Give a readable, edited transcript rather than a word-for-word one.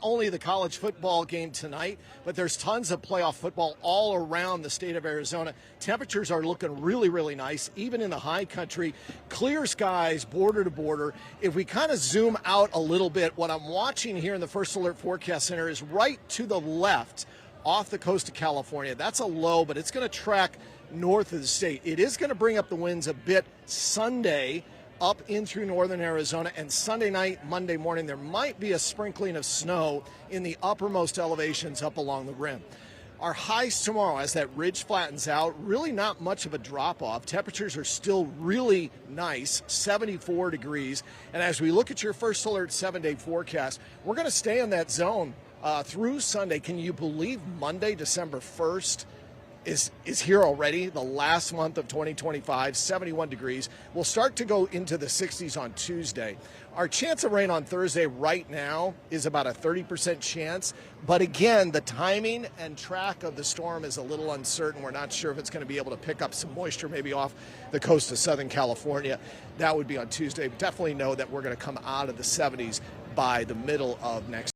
only the college football game tonight, but there's tons of playoff football all around the state of Arizona. Temperatures are looking really, really nice, even in the high country. Clear skies, border to border. If we kind of zoom out a little bit, what I'm watching here in the First Alert Forecast Center is right to the left off the coast of California. That's a low, but it's going to track north of the state. It is going to bring up the winds a bit Sunday up in through northern Arizona, and Sunday night, Monday morning, there might be a sprinkling of snow in the uppermost elevations up along the rim. Our highs tomorrow, as that ridge flattens out, really not much of a drop-off. Temperatures are still really nice, 74 degrees. And as we look at your First Alert 7-day forecast, we're going to stay in that zone through Sunday. Can you believe Monday, December 1st is here already, the last month of 2025, 71 degrees. We'll start to go into the 60s on Tuesday. Our chance of rain on Thursday right now is about a 30% chance. But again, the timing and track of the storm is a little uncertain. We're not sure if it's going to be able to pick up some moisture maybe off the coast of Southern California. That would be on Tuesday. But definitely know that we're going to come out of the 70s by the middle of next